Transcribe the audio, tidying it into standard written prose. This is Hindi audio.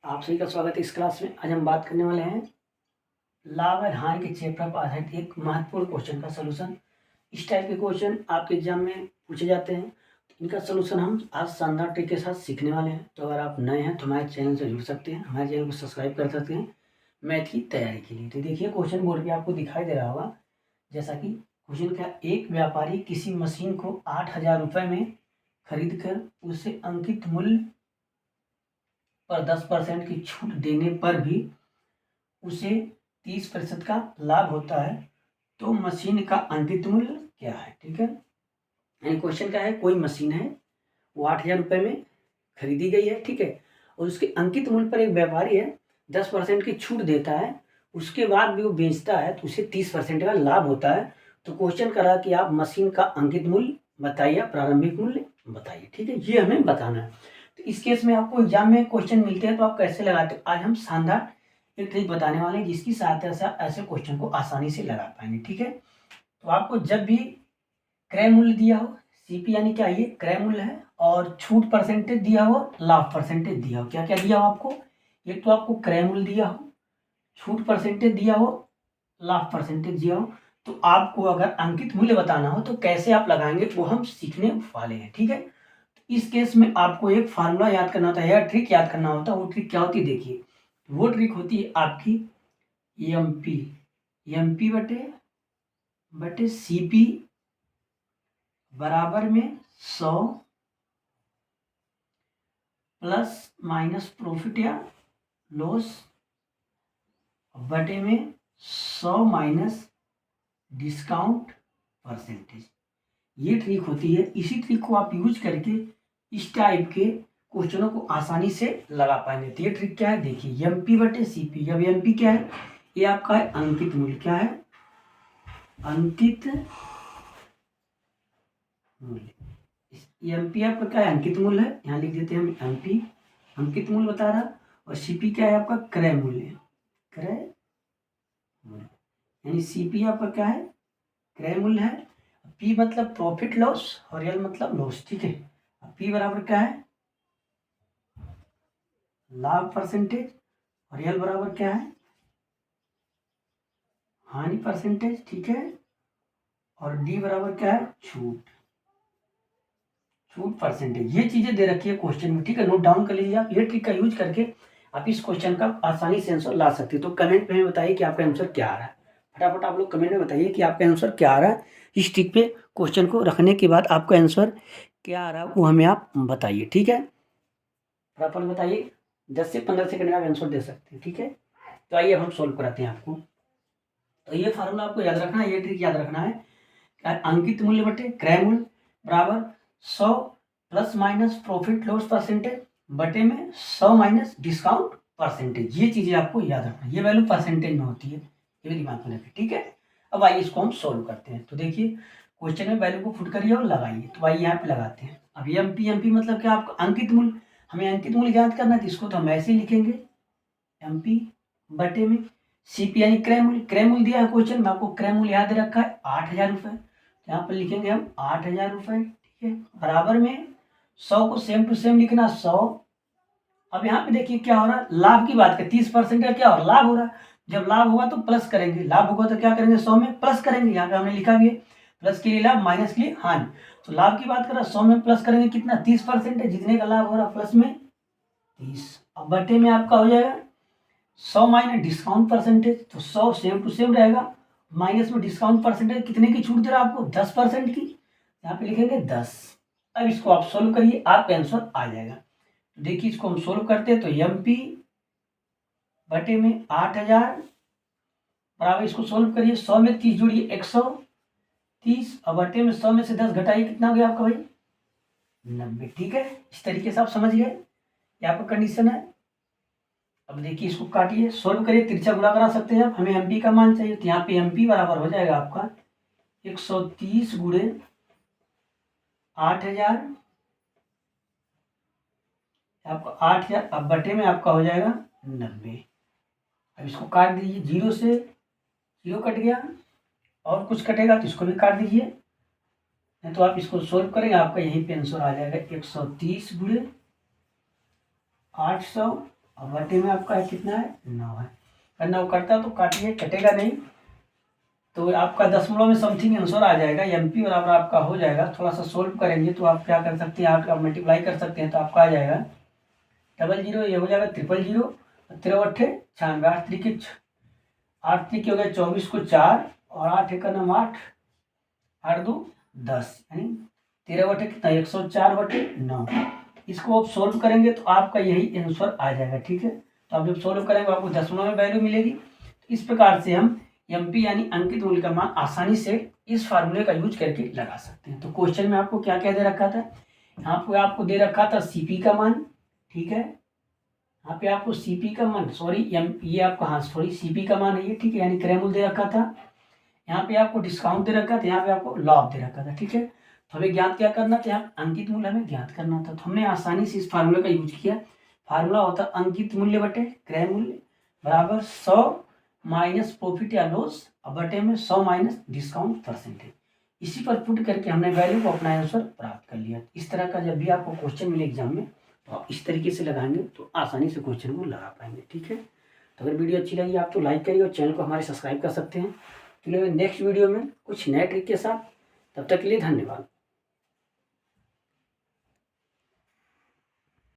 आप सभी का स्वागत है इस क्लास में। आज हम बात करने वाले हैं लाभ और हानि के चैप्टर पर आधारित एक महत्वपूर्ण क्वेश्चन का सलूशन। इस टाइप के क्वेश्चन आपके एग्जाम में पूछे जाते हैं। इनका सलूशन हम आज शानदार ट्रिक के साथ सीखने वाले हैं। तो अगर आप नए हैं तो हमारे चैनल से जुड़ सकते हैं, हमारे चैनल को सब्सक्राइब कर सकते हैं मैथ की तैयारी के लिए। तो देखिए क्वेश्चन बोर्ड पर आपको दिखाई दे रहा होगा। जैसा कि क्वेश्चन का, एक व्यापारी किसी मशीन को 8,000 रुपये में खरीद कर उसे अंकित मूल्य पर 10% की छूट देने पर भी उसे 30% का लाभ होता है, तो मशीन का अंकित मूल्य क्या है। ठीक है, यानी क्वेश्चन क्या है, कोई मशीन है, वो 8,000 रुपये में खरीदी गई है। ठीक है, और उसके अंकित मूल्य पर एक व्यापारी है 10% की छूट देता है, उसके बाद भी वो बेचता है तो उसे 30% का लाभ होता है। तो क्वेश्चन करा कि आप मशीन का अंकित मूल्य बताइए, प्रारंभिक मूल्य बताइए। ठीक है, ये हमें बताना है। तो इस केस में आपको एग्जाम में क्वेश्चन मिलते हैं तो आप कैसे लगाते हो, आज हम शानदार एक ट्रिक बताने वाले हैं जिसकी सहायता से ऐसे क्वेश्चन को आसानी से लगा पाएंगे। ठीक है, तो आपको जब भी क्रय मूल्य दिया हो, सीपी यानी क्या, ये क्रय मूल्य है, और छूट परसेंटेज दिया हो, लाभ परसेंटेज दिया हो, क्या क्या दिया हो आपको, एक तो आपको क्रय मूल्य दिया हो, छूट परसेंटेज दिया हो, लाभ परसेंटेज दिया हो, तो आपको अगर अंकित मूल्य बताना हो तो कैसे आप लगाएंगे वो हम सीखने वाले हैं। ठीक है, तो इस केस में आपको एक फार्मूला याद करना होता है या ट्रिक याद करना होता है। वो ट्रिक क्या होती है, देखिए वो ट्रिक होती है आपकी एम पी बटे सीपी बराबर में 100 प्लस माइनस प्रॉफिट या लॉस बटे में 100 माइनस डिस्काउंट परसेंटेज। ये ट्रिक होती है। इसी ट्रिक को आप यूज करके इस टाइप के क्वेश्चनों को आसानी से लगा पाएंगे। तो ये ट्रिक क्या है, देखिए एमपी बटे सीपी। अब एमपी क्या है, ये आपका है अंकित मूल्य। क्या है, अंकित मूल्य। एमपी आपका क्या है, अंकित मूल्य है, यहाँ लिख देते हैं हम एमपी, अंकित मूल्य बता रहा। और सीपी क्या है आपका, क्रय मूल्य। क्रय मूल्य यानी सीपी आपका क्या है, क्रय मूल्य है। पी मतलब प्रॉफिट लॉस और एल मतलब लॉस। ठीक है, पी बराबर क्या है, लाभ परसेंटेज, और एल बराबर क्या है, हानि परसेंटेज। ठीक है, और डी बराबर क्या है, छूट परसेंटेज। ये चीजें दे रखी है क्वेश्चन में। ठीक है, नोट डाउन कर लीजिए आप। ये ट्रिक का यूज करके आप इस क्वेश्चन का आसानी से आंसर ला सकते हो। तो कमेंट में हमें बताइए कि आपका आंसर क्या आ रहा है। फटाफट आप लोग कमेंट में बताइए कि आपका आंसर क्या आ रहा है। इस ट्रिक पे क्वेश्चन को रखने के बाद आपका आंसर क्या आ रहा है वो हमें आप बताइए। ठीक है, फटाफट बताइए, 10 से 15 सेकंड में आप आंसर दे सकते हैं। ठीक है, तो आइए अब हम सोल्व कराते हैं आपको। तो ये फार्मूला आपको याद रखना है, ये ट्रिक याद रखना है। अंकित मूल्य बटे क्रय मूल्य बराबर 100 plus minus profit loss percentage बटे में 100 माइनस डिस्काउंट परसेंटेज। ये चीजें आपको याद रखना है, ये वैल्यू परसेंटेज में होती है, ये दिमाग में रखिए। ठीक है, अब आइए इसको हम सोल्व करते हैं। तो देखिए क्वेश्चन में वैल्यू को फुट करिए और लगाइए। तो आइए यहाँ पे लगाते हैं। अब एमपी मतलब क्या, आपका अंकित मूल्य, हमें अंकित मूल्य याद करना है, इसको तो हम ऐसे ही लिखेंगे, एमपी बटे में सीपी यानी क्रय मूल्य। क्रय मूल्य दिया है क्वेश्चन में, आपको क्रय मूल्य याद रखा है 8,000 रुपये। यहाँ पर लिखेंगे हम 8,000 रुपये। ठीक है, बराबर में 100 को सेम टू सेम लिखना 100। अब यहाँ पे देखिए क्या हो रहा है, लाभ की बात करें, 30% का क्या हो रहा है, लाभ हो रहा है। जब लाभ होगा तो प्लस करेंगे, लाभ होगा तो क्या करेंगे, 100 में प्लस करेंगे। यहाँ पे हमने लिखा भी है, प्लस के लिए लाभ, माइनस के लिए हानि। तो लाभ की बात कर रहा है, 100 में प्लस करेंगे कितना, 30%। जितने का लाभ हो रहा है प्लस में 30। अब बटे में आपका हो जाएगा 100 माइनस डिस्काउंट परसेंटेज, तो 100 सेम टू सेम रहेगा, माइनस में डिस्काउंट परसेंटेज कितने की छूट दे रहा है आपको, 10% की। यहाँ पे लिखेंगे 10। अब इसको आप सोल्व करिए, आपका आंसर आ जाएगा। तो देखिए इसको हम सोल्व करते हैं। तो एमपी बटे में 8,000 बराबर, इसको सोल्व करिए, 100 में 30 जोड़िए 130, और बटे में 100 में से 10 घटाइए, कितना हो गया आपका भाई, 90। ठीक है, इस तरीके से आप समझ गए, ये आपका कंडीशन है। अब देखिए इसको काटिए, सोल्व करिए, तिरछा गुणा करा सकते हैं आप, हमें एमपी का मान चाहिए। तो यहाँ पे एमपी बराबर हो जाएगा आपका 130 गुणे 8,000, आपका 8,000, अब बटे में आपका हो जाएगा 90। अब इसको काट दीजिए, 0 से 0 कट गया, और कुछ कटेगा तो इसको भी काट दीजिए, नहीं तो आप इसको सोल्व करेंगे, आपका यहीं पे आंसर आ जाएगा 130 गुणे 800, और बटे में आपका कितना है 9 है। अगर 9 कटता तो काटिए, कटेगा नहीं तो आपका दशमलव में समथिंग आंसर आ जाएगा। MP बराबर आपका हो जाएगा। थोड़ा सा सोल्व करेंगे तो आप क्या कर सकते हैं, आप मल्टीप्लाई कर सकते हैं तो आपका आ जाएगा 00, ये हो जाएगा 000, 13 96, 8 त्रिके 8 हो गया 24 को 4 और 8 एक 8, 8 2 10, यानी 13 कितना 104/9। इसको आप सोल्व करेंगे तो आपका यही आंसर आ जाएगा। ठीक है, तो आप जब सोल्व करेंगे आपको दशमलव में वैल्यू मिलेगी। तो इस प्रकार से हम MP यानी अंकित मूल्य का मान आसानी से इस फार्मूले का यूज करके लगा सकते हैं। तो क्वेश्चन में आपको क्या क्या दे रखा था, यहाँ पे आपको दे रखा था CP का मान। ठीक है, यहाँ पे आपको CP का मान, सॉरी ये आपका, हाँ सॉरी CP का मान है ये। ठीक है, यानी क्रय मूल्य दे रखा था। यहाँ पे आपको डिस्काउंट दे रखा था, यहाँ पे आपको लाभ दे रखा था। ठीक है, तो हमें ज्ञात क्या करना था, यहाँ अंकित मूल्य हमें ज्ञात करना था। तो हमने आसानी से इस फार्मूले का यूज किया। फार्मूला होता है अंकित मूल्य बटे क्रय मूल्य बराबर 100 माइनस प्रॉफिट या लॉस बटे में 100 माइनस डिस्काउंट परसेंटेज। इसी पर पुट करके हमने वैल्यू को अपना आंसर प्राप्त कर लिया। इस तरह का जब भी आपको क्वेश्चन मिले एग्जाम में तो आप इस तरीके से लगाएंगे तो आसानी से क्वेश्चन को लगा पाएंगे। ठीक है, तो अगर वीडियो अच्छी लगी आप तो लाइक करिए और चैनल को हमारे सब्सक्राइब कर सकते हैं। चलिए नेक्स्ट वीडियो में कुछ नए ट्रिक के साथ, तब तक के लिए धन्यवाद।